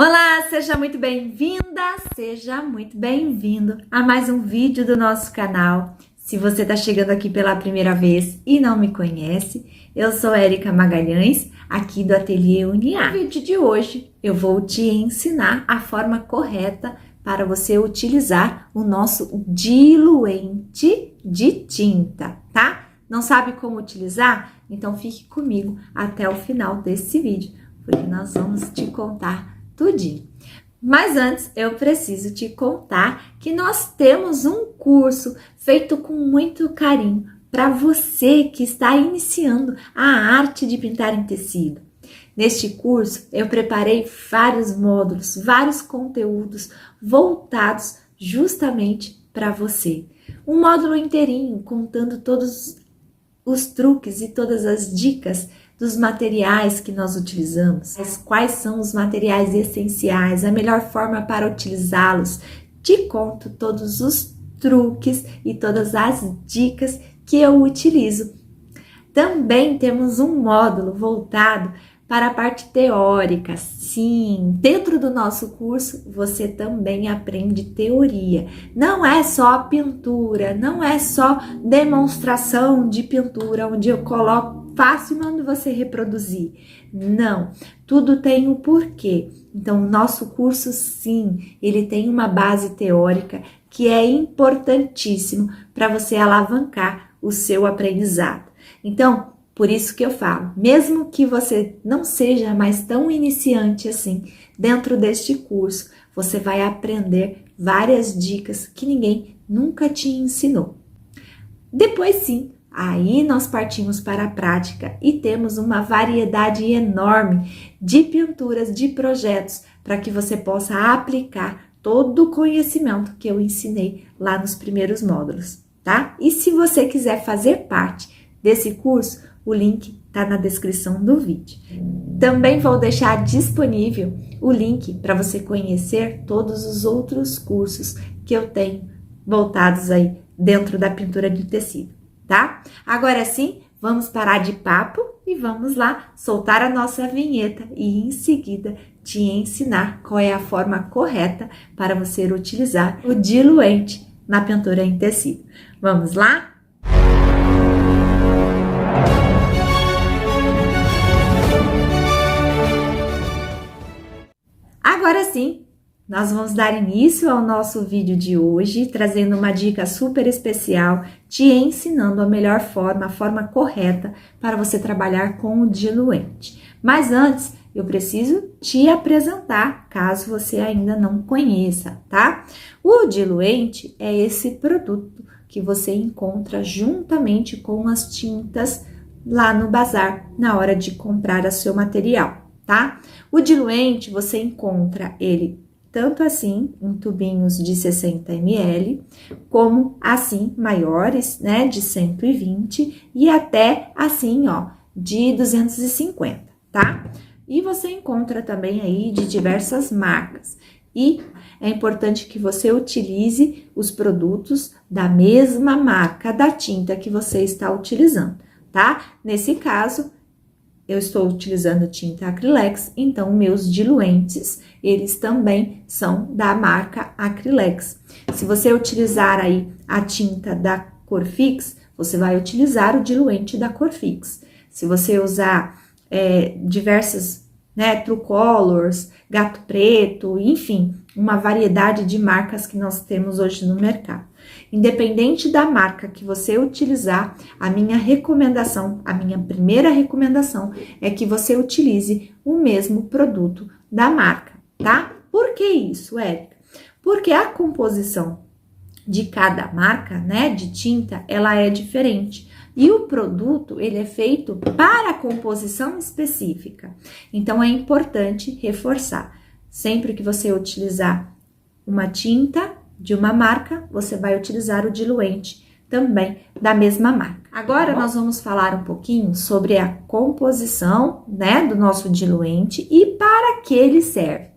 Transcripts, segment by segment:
Olá, seja muito bem-vinda, seja muito bem-vindo a mais um vídeo do nosso canal. Se você está chegando aqui pela primeira vez e não me conhece, eu sou Érica Magalhães, aqui do Ateliê Uniar. No vídeo de hoje, eu vou te ensinar a forma correta para você utilizar o nosso diluente de tinta, tá? Não sabe como utilizar? Então fique comigo até o final desse vídeo, porque nós vamos te contar tudinho. Mas antes, eu preciso te contar que nós temos um curso feito com muito carinho para você que está iniciando a arte de pintar em tecido. Neste curso, eu preparei vários módulos, vários conteúdos voltados justamente para você. Um módulo inteirinho contando todos os truques e todas as dicas dos materiais que nós utilizamos, quais são os materiais essenciais, a melhor forma para utilizá-los. Te conto todos os truques e todas as dicas que eu utilizo. Também temos um módulo voltado para a parte teórica. Sim, dentro do nosso curso você também aprende teoria. Não é só pintura, não é só demonstração de pintura, onde eu coloco fácil e mando você reproduzir. Não, tudo tem um porquê. Então, o nosso curso, sim, ele tem uma base teórica que é importantíssimo para você alavancar o seu aprendizado. Então, por isso que eu falo, mesmo que você não seja mais tão iniciante assim, dentro deste curso, você vai aprender várias dicas que ninguém nunca te ensinou. Depois, sim, aí nós partimos para a prática e temos uma variedade enorme de pinturas, de projetos, para que você possa aplicar todo o conhecimento que eu ensinei lá nos primeiros módulos, tá? E se você quiser fazer parte desse curso, o link está na descrição do vídeo. Também vou deixar disponível o link para você conhecer todos os outros cursos que eu tenho voltados aí dentro da pintura de tecido, tá? Agora sim, vamos parar de papo e vamos lá soltar a nossa vinheta e em seguida te ensinar qual é a forma correta para você utilizar o diluente na pintura em tecido. Vamos lá? Agora sim, nós vamos dar início ao nosso vídeo de hoje, trazendo uma dica super especial, te ensinando a melhor forma, a forma correta para você trabalhar com o diluente. Mas antes, eu preciso te apresentar, caso você ainda não conheça, tá? O diluente é esse produto que você encontra juntamente com as tintas lá no bazar, na hora de comprar o seu material, tá? O diluente, você encontra ele tanto assim, em tubinhos de 60 ml, como assim, maiores, né, de 120 e até assim, ó, de 250, tá? E você encontra também aí de diversas marcas. E é importante que você utilize os produtos da mesma marca da tinta que você está utilizando, tá? Nesse caso, eu estou utilizando tinta Acrylex, então meus diluentes, eles também são da marca Acrylex. Se você utilizar aí a tinta da Corfix, você vai utilizar o diluente da Corfix. Se você usar diversas, né, True Colors, Gato Preto, enfim, uma variedade de marcas que nós temos hoje no mercado. Independente da marca que você utilizar, a minha recomendação, a minha primeira recomendação é que você utilize o mesmo produto da marca, tá? Por que isso, Érica? Porque a composição de cada marca, né, de tinta, ela é diferente. E o produto, ele é feito para a composição específica. Então, é importante reforçar. Sempre que você utilizar uma tinta de uma marca, você vai utilizar o diluente também da mesma marca. Agora, nós vamos falar um pouquinho sobre a composição, né, do nosso diluente e para que ele serve.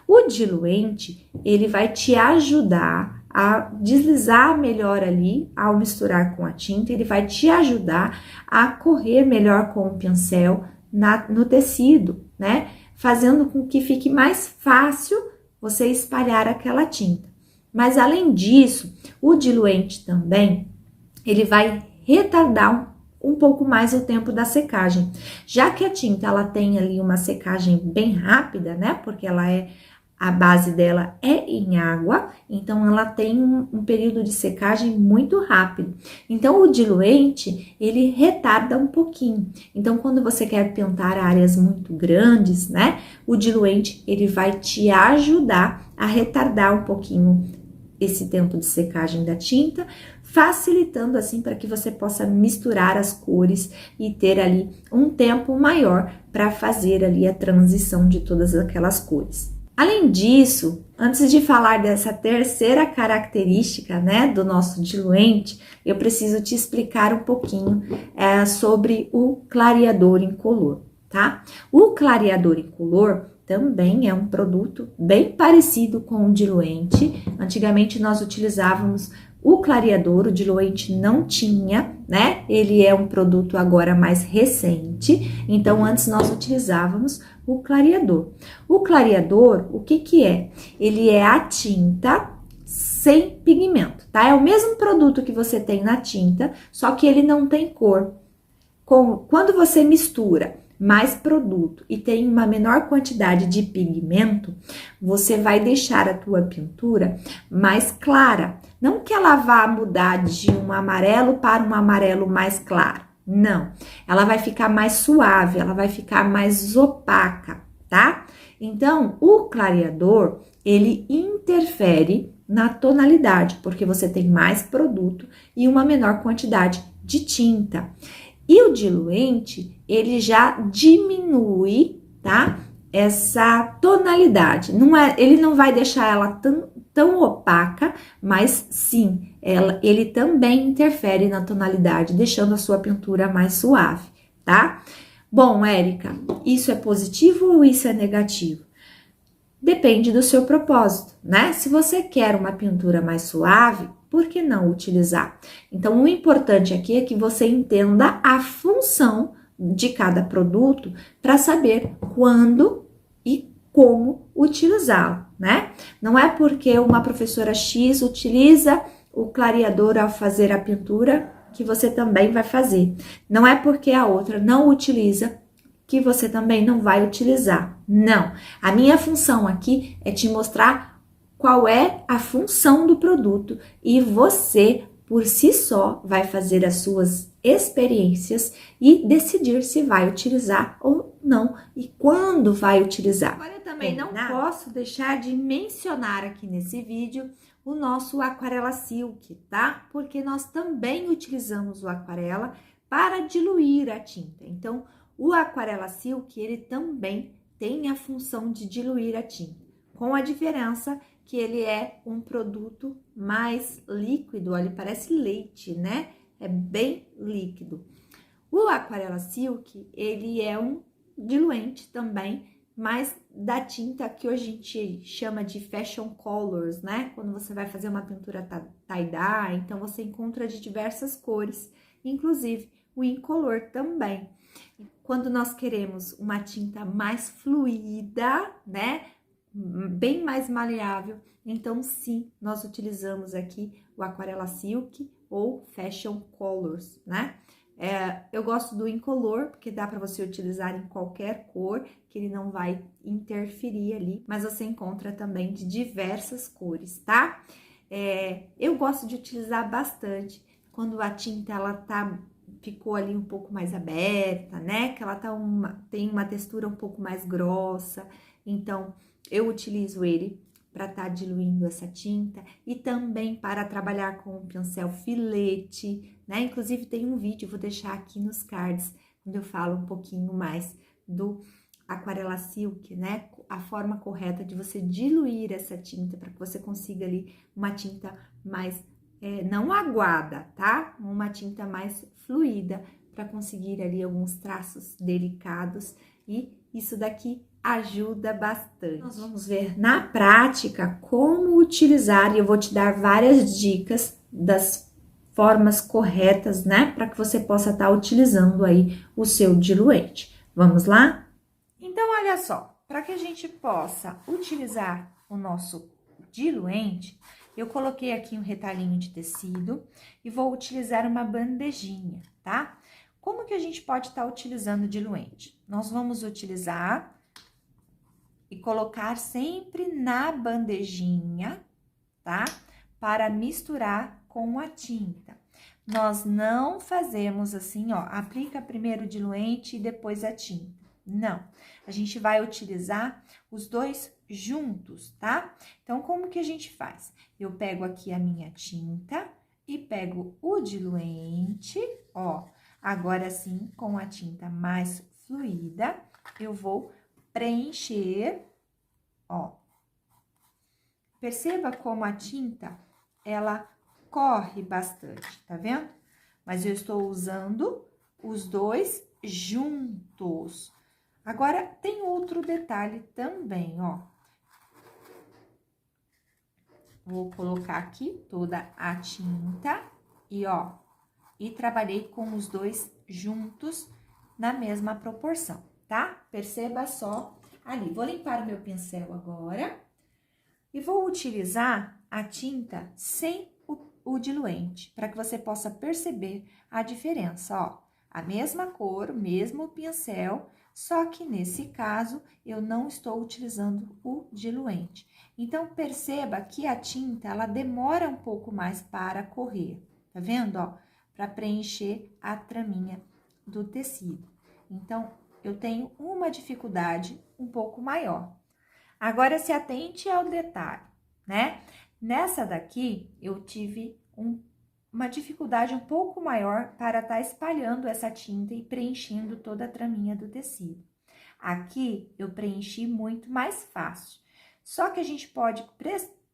O diluente, ele vai te ajudar a deslizar melhor ali, ao misturar com a tinta, ele vai te ajudar a correr melhor com o pincel no tecido, né? fazendo com que fique mais fácil você espalhar aquela tinta. Mas além disso, o diluente também, ele vai retardar um pouco mais o tempo da secagem. Já que a tinta, ela tem ali uma secagem bem rápida, né? Porque a base dela é em água, então ela tem um período de secagem muito rápido. Então, o diluente, ele retarda um pouquinho. Então, quando você quer pintar áreas muito grandes, né? O diluente, ele vai te ajudar a retardar um pouquinho esse tempo de secagem da tinta, facilitando assim para que você possa misturar as cores e ter ali um tempo maior para fazer ali a transição de todas aquelas cores. Além disso, antes de falar dessa terceira característica, né, do nosso diluente, eu preciso te explicar um pouquinho sobre o clareador incolor, tá? O clareador incolor também é um produto bem parecido com o diluente. Antigamente nós utilizávamos o clareador, o diluente não tinha, né? Ele é um produto agora mais recente, então antes nós utilizávamos o clareador. O clareador, o que que é? Ele é a tinta sem pigmento, tá? É o mesmo produto que você tem na tinta, só que ele não tem cor. Quando você mistura mais produto e tem uma menor quantidade de pigmento, você vai deixar a tua pintura mais clara. Não que ela vá mudar de um amarelo para um amarelo mais claro, não. Ela vai ficar mais suave, ela vai ficar mais opaca, tá? Então, o clareador, ele interfere na tonalidade, porque você tem mais produto e uma menor quantidade de tinta. E o diluente, ele já diminui, tá? Essa tonalidade. Ele não vai deixar ela tão opaca, mas sim, ele também interfere na tonalidade, deixando a sua pintura mais suave, tá? Bom, Érica, isso é positivo ou isso é negativo? Depende do seu propósito, né? Se você quer uma pintura mais suave, por que não utilizar? Então, o importante aqui é que você entenda a função de cada produto para saber quando e como utilizá-lo, né? Não é porque uma professora X utiliza o clareador ao fazer a pintura que você também vai fazer. Não é porque a outra não utiliza que você também não vai utilizar. Não. A minha função aqui é te mostrar qual é a função do produto e você, por si só, vai fazer as suas experiências e decidir se vai utilizar ou não e quando vai utilizar. Agora, eu também não posso deixar de mencionar aqui nesse vídeo o nosso Aquarela Silk, tá? Porque nós também utilizamos o aquarela para diluir a tinta. Então, o Aquarela Silk, ele também tem a função de diluir a tinta, com a diferença que ele é um produto mais líquido, olha, ele parece leite, né? É bem líquido. O Aquarela Silk, ele é um diluente também, mas da tinta que hoje a gente chama de fashion colors, né? Quando você vai fazer uma pintura tie-dye, então você encontra de diversas cores, inclusive o incolor também. Quando nós queremos uma tinta mais fluida, né? Bem mais maleável, então sim, nós utilizamos aqui o Aquarela Silk ou Fashion Colors, né? Eu gosto do incolor, porque dá para você utilizar em qualquer cor, que ele não vai interferir ali, mas você encontra também de diversas cores, tá? Eu gosto de utilizar bastante quando a tinta, ficou ali um pouco mais aberta, né? Que ela tem uma textura um pouco mais grossa, então eu utilizo ele para estar diluindo essa tinta e também para trabalhar com o pincel filete, né? Inclusive tem um vídeo, vou deixar aqui nos cards, onde eu falo um pouquinho mais do Aquarela Silk, né? A forma correta de você diluir essa tinta para que você consiga ali uma tinta mais, não aguada, tá? Uma tinta mais fluida para conseguir ali alguns traços delicados e isso daqui ajuda bastante. Nós vamos ver na prática como utilizar e eu vou te dar várias dicas das formas corretas, né? Para que você possa estar utilizando aí o seu diluente. Vamos lá? Então, olha só. para que a gente possa utilizar o nosso diluente, eu coloquei aqui um retalhinho de tecido e vou utilizar uma bandejinha, tá? Como que a gente pode estar utilizando o diluente? Nós vamos utilizar e colocar sempre na bandejinha, tá? Para misturar com a tinta. Nós não fazemos assim, ó, aplica primeiro o diluente e depois a tinta. Não, a gente vai utilizar os dois juntos, tá? Então, como que a gente faz? Eu pego aqui a minha tinta e pego o diluente, ó. Agora sim, com a tinta mais fluida, eu vou preencher, ó. Perceba como a tinta, ela corre bastante, tá vendo? Mas eu estou usando os dois juntos. Agora, tem outro detalhe também, ó. Vou colocar aqui toda a tinta e, ó, e trabalhei com os dois juntos na mesma proporção, tá? Perceba só ali. Vou limpar o meu pincel agora e vou utilizar a tinta sem o diluente, para que você possa perceber a diferença, ó. A mesma cor, o mesmo pincel, só que nesse caso eu não estou utilizando o diluente. Então, perceba que a tinta, ela demora um pouco mais para correr, tá vendo, ó? Para preencher a traminha do tecido. Então, eu tenho uma dificuldade um pouco maior. Agora, se atente ao detalhe, né? Nessa daqui, eu tive uma dificuldade um pouco maior para estar espalhando essa tinta e preenchendo toda a traminha do tecido. Aqui, eu preenchi muito mais fácil. Só que a gente pode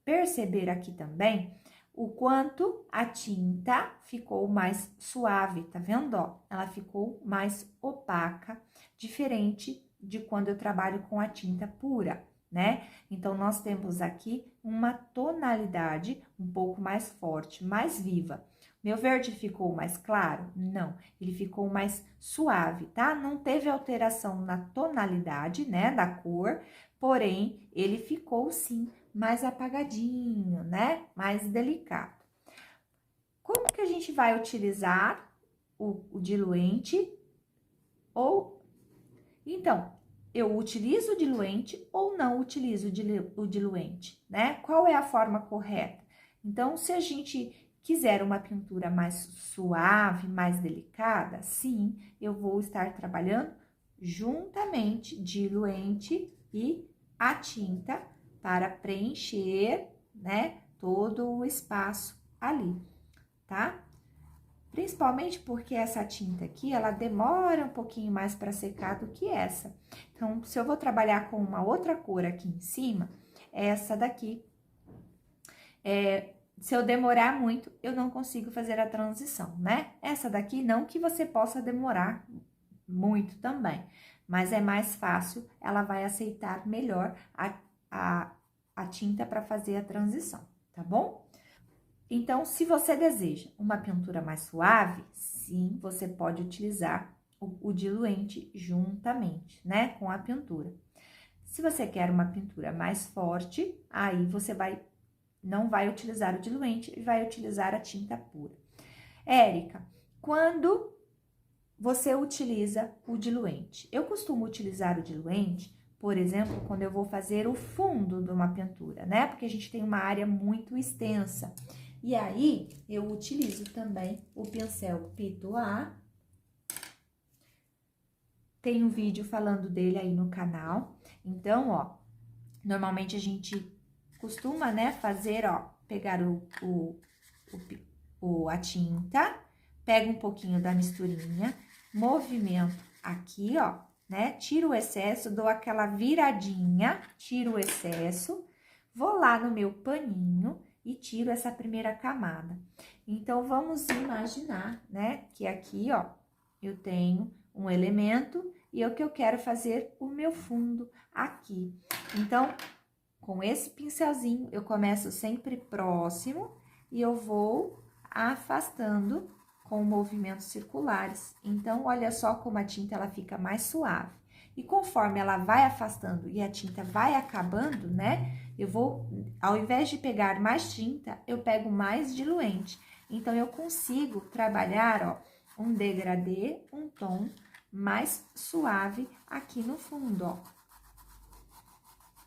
perceber aqui também o quanto a tinta ficou mais suave, tá vendo, ó? Ela ficou mais opaca, diferente de quando eu trabalho com a tinta pura, né? Então, nós temos aqui uma tonalidade um pouco mais forte, mais viva. Meu verde ficou mais claro? Não, ele ficou mais suave, tá? Não teve alteração na tonalidade, né, da cor, porém, ele ficou, sim, mais apagadinho, né? Mais delicado. Como que a gente vai utilizar o diluente? Então, eu utilizo o diluente ou não utilizo o diluente, né? Qual é a forma correta? Então, se a gente quiser uma pintura mais suave, mais delicada, sim, eu vou estar trabalhando juntamente diluente e a tinta para preencher, né, todo o espaço ali, tá? Principalmente porque essa tinta aqui, ela demora um pouquinho mais para secar do que essa. Então, se eu vou trabalhar com uma outra cor aqui em cima, essa daqui, se eu demorar muito, eu não consigo fazer a transição, né? Essa daqui, não que você possa demorar muito também, mas é mais fácil, ela vai aceitar melhor a tinta para fazer a transição, tá bom? Então, se você deseja uma pintura mais suave, sim, você pode utilizar o diluente juntamente, né, com a pintura. Se você quer uma pintura mais forte, aí você não vai utilizar o diluente e vai utilizar a tinta pura. Érica, quando você utiliza o diluente? Eu costumo utilizar o diluente, por exemplo, quando eu vou fazer o fundo de uma pintura, né? Porque a gente tem uma área muito extensa. E aí, eu utilizo também o pincel Pitois. Tem um vídeo falando dele aí no canal. Então, ó, normalmente a gente costuma, né, fazer, ó, pegar a tinta, pega um pouquinho da misturinha, movimento aqui, ó, né, tiro o excesso, dou aquela viradinha, tiro o excesso, vou lá no meu paninho e tiro essa primeira camada. Então, vamos imaginar, né, que aqui, ó, eu tenho um elemento e o que eu quero fazer o meu fundo aqui. Então, com esse pincelzinho, eu começo sempre próximo e eu vou afastando com movimentos circulares. Então, olha só como a tinta ela fica mais suave. E conforme ela vai afastando e a tinta vai acabando, né? Eu vou, ao invés de pegar mais tinta, eu pego mais diluente. Então, eu consigo trabalhar, ó, um degradê, um tom mais suave aqui no fundo, ó.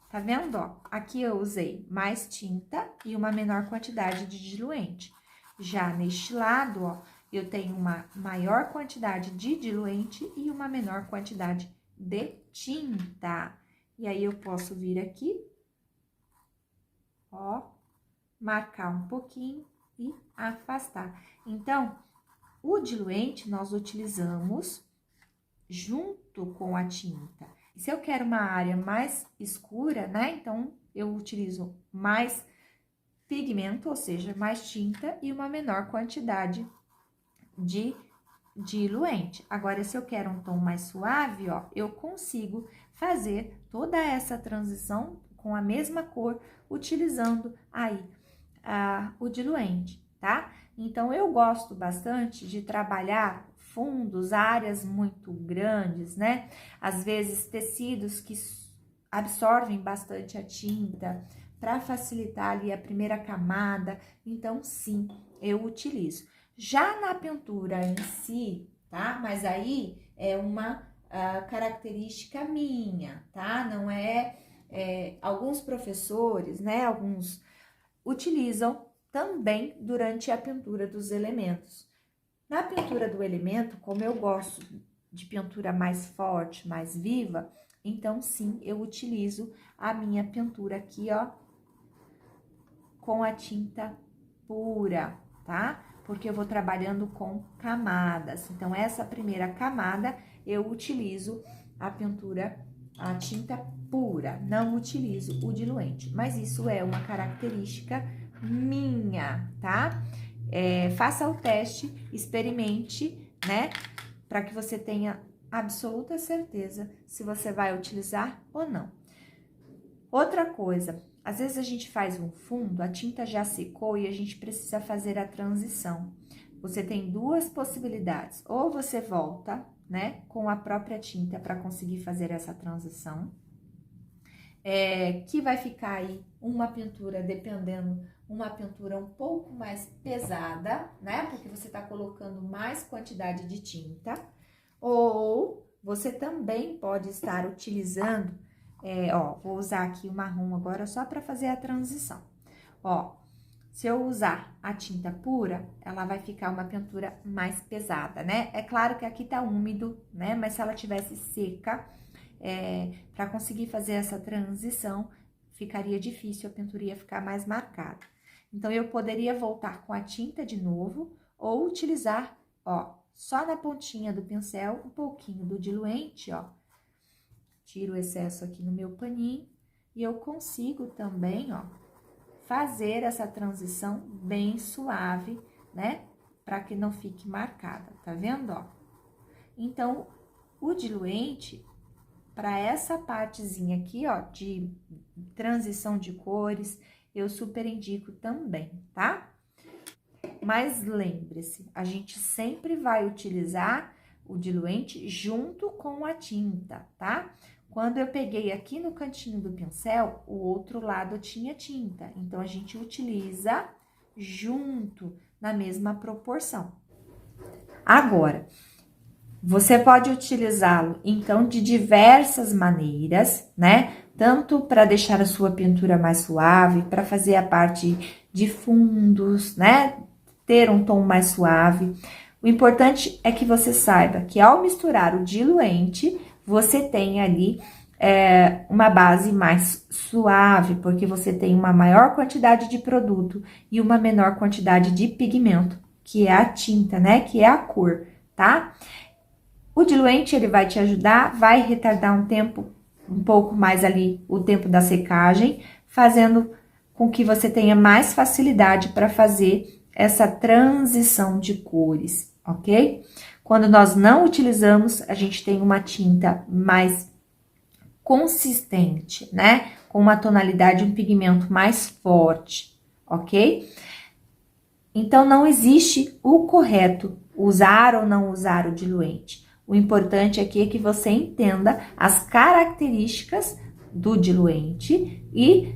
Tá vendo, ó? Aqui eu usei mais tinta e uma menor quantidade de diluente. Já neste lado, ó, eu tenho uma maior quantidade de diluente e uma menor quantidade de tinta. E aí, eu posso vir aqui, ó, marcar um pouquinho e afastar. Então, o diluente nós utilizamos junto com a tinta. E se eu quero uma área mais escura, né? Então, eu utilizo mais pigmento, ou seja, mais tinta e uma menor quantidade de diluente. Agora, se eu quero um tom mais suave, ó, eu consigo fazer toda essa transição com a mesma cor, utilizando aí o diluente, tá? Então, eu gosto bastante de trabalhar fundos, áreas muito grandes, né? Às vezes, tecidos que absorvem bastante a tinta para facilitar ali a primeira camada. Então, sim, eu utilizo. Já na pintura em si, tá? Mas aí é uma característica minha, tá? Não alguns professores, né? Alguns utilizam também durante a pintura dos elementos. Na pintura do elemento, como eu gosto de pintura mais forte, mais viva, então sim, eu utilizo a minha pintura aqui, ó, com a tinta pura, tá? Porque eu vou trabalhando com camadas. Então, essa primeira camada, eu utilizo a pintura, a tinta pura, não utilizo o diluente. Mas isso é uma característica minha, tá? Faça o teste, experimente, né? Para que você tenha absoluta certeza se você vai utilizar ou não. Outra coisa, às vezes a gente faz um fundo, a tinta já secou e a gente precisa fazer a transição. Você tem duas possibilidades, ou você volta, né, com a própria tinta para conseguir fazer essa transição, que vai ficar aí uma pintura, dependendo, uma pintura um pouco mais pesada, né, porque você tá colocando mais quantidade de tinta, ou você também pode estar utilizando, vou usar aqui o marrom agora só para fazer a transição. Ó, se eu usar a tinta pura, ela vai ficar uma pintura mais pesada, né? É claro que aqui tá úmido, né? Mas se ela tivesse seca, para conseguir fazer essa transição, ficaria difícil, a pintura ia ficar mais marcada. Então, eu poderia voltar com a tinta de novo ou utilizar, ó, só na pontinha do pincel, um pouquinho do diluente, ó. Tiro o excesso aqui no meu paninho e eu consigo também, ó, fazer essa transição bem suave, né? Para que não fique marcada, tá vendo, ó? Então, o diluente, para essa partezinha aqui, ó, de transição de cores, eu super indico também, tá? Mas lembre-se, a gente sempre vai utilizar o diluente junto com a tinta, tá? Quando eu peguei aqui no cantinho do pincel, o outro lado tinha tinta. Então, a gente utiliza junto, na mesma proporção. Agora, você pode utilizá-lo, então, de diversas maneiras, né? Tanto para deixar a sua pintura mais suave, para fazer a parte de fundos, né? Ter um tom mais suave. O importante é que você saiba que ao misturar o diluente, você tem ali uma base mais suave, porque você tem uma maior quantidade de produto e uma menor quantidade de pigmento, que é a tinta, né? Que é a cor, tá? O diluente, ele vai te ajudar, vai retardar um pouco mais ali, o tempo da secagem, fazendo com que você tenha mais facilidade para fazer essa transição de cores, ok? Quando nós não utilizamos, a gente tem uma tinta mais consistente, né? Com uma tonalidade, um pigmento mais forte, ok? Então, não existe o correto, usar ou não usar o diluente. O importante aqui é que você entenda as características do diluente e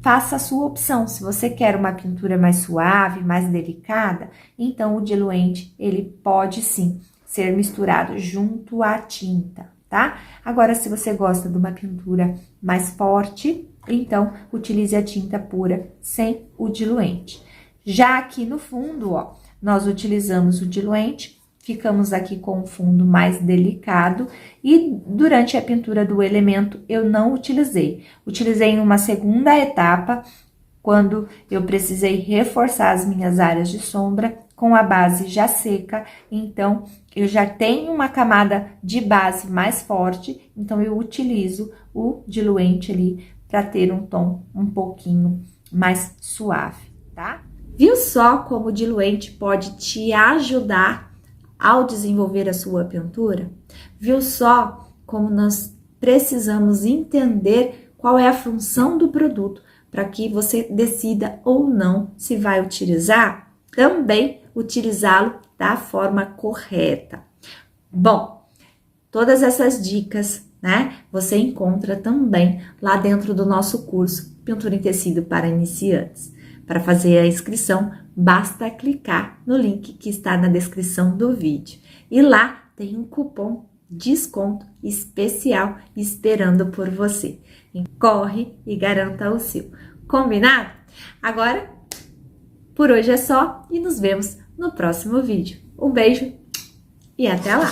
faça a sua opção. Se você quer uma pintura mais suave, mais delicada, então o diluente, ele pode sim ser misturado junto à tinta, tá? Agora, se você gosta de uma pintura mais forte, então utilize a tinta pura sem o diluente. Já aqui no fundo, ó, nós utilizamos o diluente, ficamos aqui com um fundo mais delicado e durante a pintura do elemento eu não utilizei. Utilizei em uma segunda etapa, quando eu precisei reforçar as minhas áreas de sombra com a base já seca, então eu já tenho uma camada de base mais forte, então eu utilizo o diluente ali para ter um tom um pouquinho mais suave, tá? Viu só como o diluente pode te ajudar ao desenvolver a sua pintura? Viu só como nós precisamos entender qual é a função do produto para que você decida ou não se vai utilizar? Também utilizá-lo da forma correta. Bom, todas essas dicas, né, você encontra também lá dentro do nosso curso Pintura em Tecido para Iniciantes. Para fazer a inscrição, basta clicar no link que está na descrição do vídeo. E lá tem um cupom desconto especial esperando por você. Corre e garanta o seu. Combinado? Agora, por hoje é só e nos vemos no próximo vídeo. Um beijo e até lá!